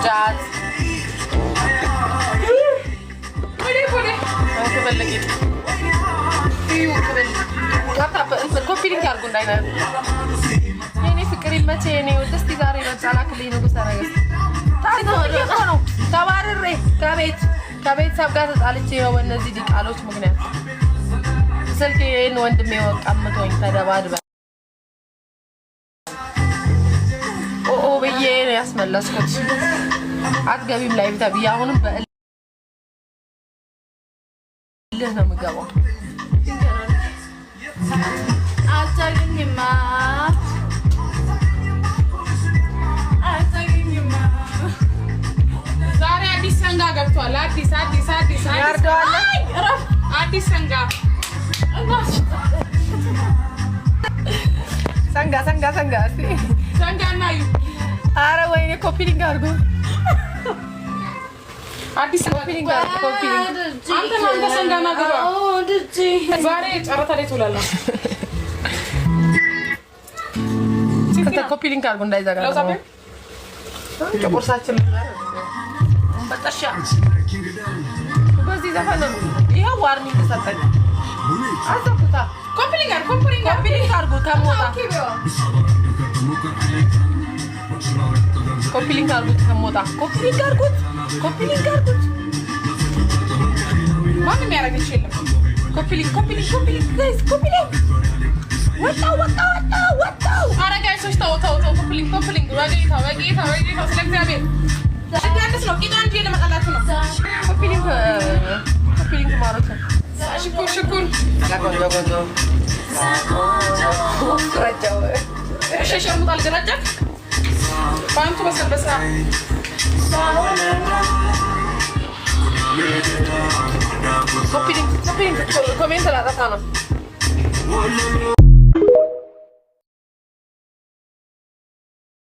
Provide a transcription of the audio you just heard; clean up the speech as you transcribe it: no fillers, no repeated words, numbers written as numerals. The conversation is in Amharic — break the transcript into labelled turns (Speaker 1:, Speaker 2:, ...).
Speaker 1: ጫት ኮፒ ሊንክ አድርጉ እንዳይነት የኔ ፍቅር ይመቼ የኔ ወደ እስኪ ዛሬ በጫላክልኝ ንጉሠ ነገሥት ነው ተባርሬ ከቤተሰብ ጋር ተጣልቼ ነው በእነዚህ ዲቃሎች ምክንያት ስልኬን ወንድሜ ቀምቶኝ ተደባድበን ብዬ ነው ያስመለስኩት። አትገቢም ላይ ብዬ አሁንም በእልህ ነው የምገባው።
Speaker 2: ዛሬ አዲስ ሰንጋ ገብቷል። አዲስ ሰንጋ
Speaker 1: እስኪ
Speaker 2: ሰንጋና ዩ
Speaker 1: ኧረ ወይኔ ኮፒ ሊንክ አድርጉ።
Speaker 2: አዲስ
Speaker 1: ኮፒ
Speaker 2: አንተ ሰንጋና ገባ ዛሬ ጨረታ ላይ ትውላለህ።
Speaker 1: ኮፒ ሊንክ አድርጉ እንዳይዘጋ ቁርሳችን በጠሻ በዚህ ዘፈን ነው። ይኸው ዋርኒንግ ሰጠኝ። አዘኩታ ኮፒ ሊንክ አድርጉ ከሞታ ኮፒ ሊንክ አድርጉት ከሞታ ኮፒ ሊንክ አድርጉት
Speaker 2: ማንም ያደርግልሽ የለም።
Speaker 1: ኮፒ ሊንክ ጋይስ ኮፒ ሊንክ ወጣው
Speaker 2: ኧረ ጋይሶች ተው ኮፒ ሊንክ በጌታ ስለ እግዚአብሔር ስጋንስ ነው ቂጣ እንጂ ለመጣላችሁ ነው።
Speaker 1: ኮፒ ሊንክ ማለት ነው።
Speaker 2: ሽኩር
Speaker 1: ቆንጆ
Speaker 2: ሸሸሙት አልገራጃት ባንቱ በሰበሳ
Speaker 1: ኮፒ ሊንክ ኮሜንት ላጠፋ ነው።